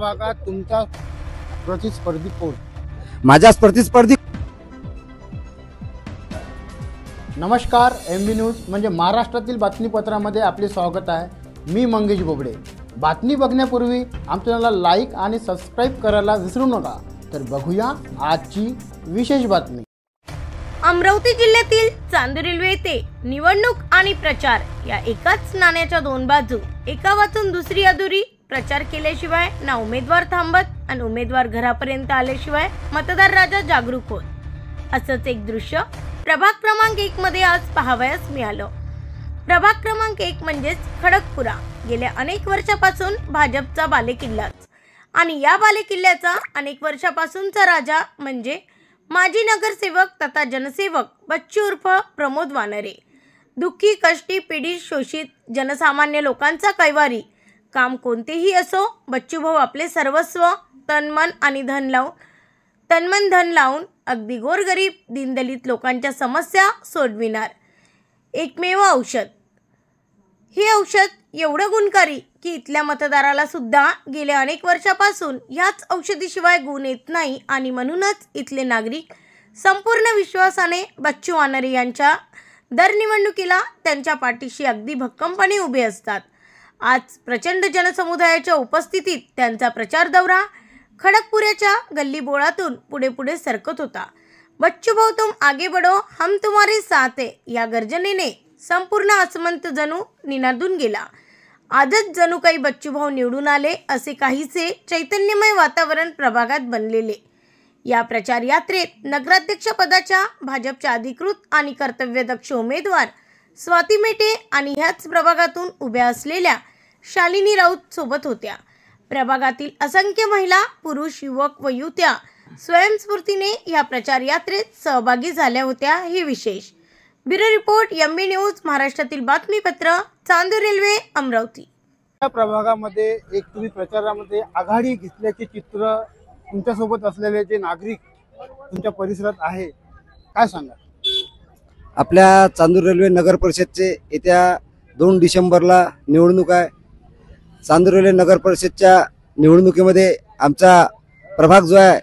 प्रभागात तुमचा प्रतिस्पर्धी कोण? माझा प्रतिस्पर्धी. नमस्कार, MB न्यूज म्हणजे महाराष्ट्रातील बातमीपत्रामध्ये आपले स्वागत आहे. मी मंगेश बोबडे. बातमी बघण्यापूर्वी आमच्या चॅनलला लाईक आणि सबस्क्राईब करायला विसरू नका. तर बघूया आजची विशेष बातमी. अमरावती जिल्ह्यातील चांदूर रेल्वे येथे निवडणूक आणि प्रचार या एकाच नाण्याच्या दोन बाजू. एका वाचून दुसरी अधुरी. प्रचार केल्याशिवाय ना उमेदवार थांबत आणि उमेदवार घरापर्यंत आल्याशिवाय मतदार राजा जागरूक होत. असंच एक दृश्य प्रभाग क्रमांक 1 मध्ये आज पाहावयास मिळालं. प्रभाग क्रमांक 1 म्हणजेच खडकपुरा गेल्या अनेक वर्षापासून भाजपचा बालेकिल्लाच आणि या बालेकिल्ल्याचा अनेक वर्षापासूनचा राजा म्हणजे माजी नगरसेवक तथा जनसेवक बच्चू उर्फ प्रमोद वानरे. दुःखी, कष्टी, पीडित, शोषित जनसामान्य लोकांचा कैवारी. काम कोणतेही असो, बच्चूभाऊ आपले सर्वस्व तनमन धन लावून अगदी गोरगरीब दीनदलित लोकांच्या समस्या सोडविणार एकमेव औषध. हे औषध एवढं गुणकारी की इथल्या मतदाराला सुद्धा गेल्या अनेक वर्षापासून याच औषधीशिवाय गुण येत नाही आणि म्हणूनच इथले नागरिक संपूर्ण विश्वासाने बच्चू वानरे यांच्या दर निवडणुकीला त्यांच्या पाठीशी अगदी भक्कमपणे उभे असतात. आज प्रचंड जनसमुदायाच्या उपस्थितीत त्यांचा प्रचार दौरा खडकपुऱ्याच्या गल्लीबोळातून पुढे सरकत होता. बच्चू भाऊ तुम आगे बढ़ो, हम तुम्हारे साथ है या गर्जनेने संपूर्ण आसमंत जणू निनादून गेला. आजच जणू काही बच्चू भाऊ निवडून आले असे काहीसे चैतन्यमय वातावरण प्रभागात बनलेले. या प्रचार यात्रेत नगराध्यक्ष पदाच्या भाजपच्या अधिकृत आणि कर्तव्यदक्ष उमेदवार स्वाती मेटे आणि ह्याच प्रभागातून उभ्या असलेल्या शालिनी राऊत सोबत होत्या. प्रभागातील असंख्य महिला, पुरुष, युवक व युवत्या स्वयंस्फूर्तीने या प्रचार यात्रेत सहभागी झाल्या होत्या. हे विशेष. ब्युरो रिपोर्ट, MB न्यूज, महाराष्ट्रातील बातमीपत्र, चांदूर रेल्वे, अमरावती. या प्रभागामध्ये एक तुम्ही प्रचारामध्ये आघाडी घेतल्याचे चित्र तुमच्यासोबत असलेले जे नागरिक तुमच्या परिसरात आहे, काय सांगा? आपल्या चांदूर रेल्वे नगर परिषदचे येत्या 2 डिसेंबरला निवडणूक आहे. चांदूर रेल्वे नगर परिषदच्या निवडणुकीमध्ये आमचा प्रभाग जो आहे,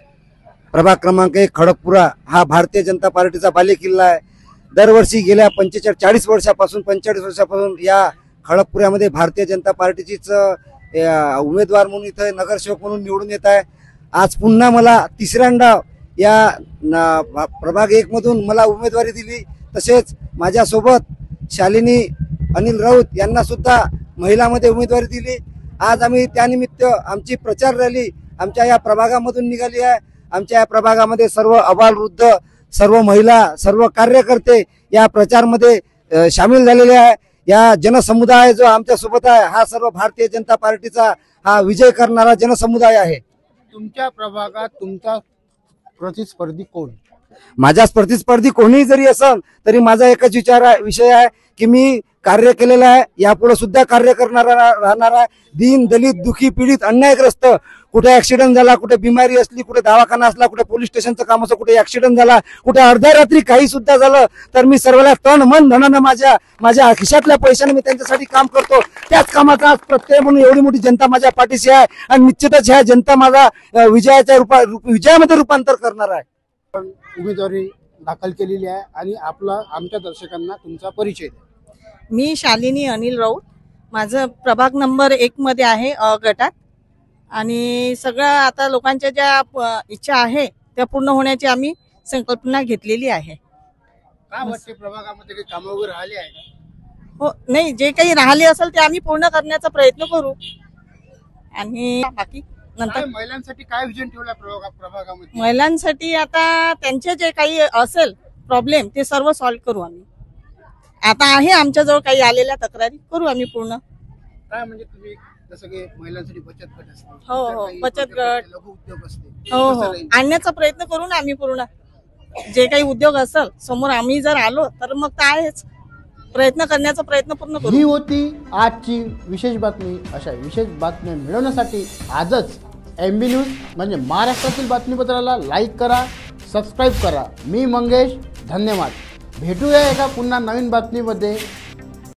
प्रभाग क्रमांक 1 खडकपुरा, हा भारतीय जनता पार्टीचा बालेकिल्ला आहे. दरवर्षी गेल्या 45 वर्षापासून या खडकपुऱ्यामध्ये भारतीय जनता पार्टीचीच उमेदवार म्हणून इथं नगरसेवक म्हणून निवडून येत आहे. आज पुन्हा मला तिसऱ्यांदा या प्रभाग 1 मधून मला उमेदवारी दिली. तसेच माझ्यासोबत शालिनी अनिल राऊत यांना सुद्धा महिलामध्ये उमेदवारी दिली. आज आम्ही त्यानिमित्त आमची प्रचार रॅली आमच्या या प्रभागामधून निघाली आहे. आमच्या या प्रभागामध्ये सर्व अबालवृद्ध, सर्व महिला, सर्व कार्यकर्ते या प्रचारमध्ये सामील झालेले आहे. या जनसमुदाय जो आमच्या सोबत आहे, हा सर्व भारतीय जनता पार्टीचा हा विजय करणारा जनसमुदाय आहे. तुमच्या प्रभागात तुमचा प्रतिस्पर्धी कोण? माझा प्रतिस्पर्धी कोणीही जरी असेल तरी माझा एकच विषय आहे की मी कार्य केलेलं आहे, यापुढे सुद्धा कार्य करणारा राहणार आहे. दीन दलित, दुखी, पीडित, अन्यायग्रस्त, कुठे ऍक्सिडेंट झाला, कुठे बिमारी असली, कुठे दवाखाना असला, कुठे पोलीस स्टेशनचं काम असं, कुठे ऍक्सिडेंट झाला, कुठे अर्ध्या रात्री काही सुद्धा झालं तर मी सर्वांना तन मन धनानं माझ्या खिशातल्या पैशाने मी त्यांच्यासाठी काम करतो. त्याच कामाचा आज प्रत्यय म्हणून एवढी मोठी जनता माझ्या पाठीशी आहे आणि निश्चितच ह्या जनता माझा विजयामध्ये रूपांतर करणार आहे. उमेदवारी दाखल केलेली आहे आणि आमच्या दर्शकांना तुमचा परिचय द्या. मी शालिनी अनिल राऊत, माझं प्रभाग नंबर 1 मध्ये आहे गटात आणि सगळं आता लोकांच्या ज्या इच्छा आहे त्या पूर्ण होण्याची आम्ही संकल्पना घेतलेली आहे. काय वाटते, प्रभागामध्ये काही कामं वगैरे राहिले आहे का? हो, नाही, जे काही राहिले असेल ते आम्ही पूर्ण करण्याचा प्रयत्न करू. आणि बाकी नंतर महिलांसाठी काय विजन ठेवला प्रभागामध्ये? महिलांसाठी आता त्यांचे जे काही असेल प्रॉब्लेम ते सर्व सॉल्व्ह करू आम्ही. आता आहे आमच्याजवळ काही आलेल्या तक्रारी, करू आम्ही पूर्ण. काय म्हणजे तुम्ही जसं की महिलांसाठी बचत गट असते, हो, बचत गट, लघु उद्योग असते, हो, आणण्याचा प्रयत्न करू ना आम्ही पूर्ण. जे काही उद्योग असेल समोर आम्ही जर आलो तर मग काय आहेच, प्रयत्न करण्याचा प्रयत्न पूर्ण करू. ही होती आजची विशेष बातमी. अशा विशेष बातम्या मिळवण्यासाठी आजच MB न्यूज म्हणजे महाराष्ट्रातील बातमीपत्राला लाईक करा, सबस्क्राईब करा. मी मंगेश, धन्यवाद. भेटूया एका पुन्हा नवीन बातमीमध्ये.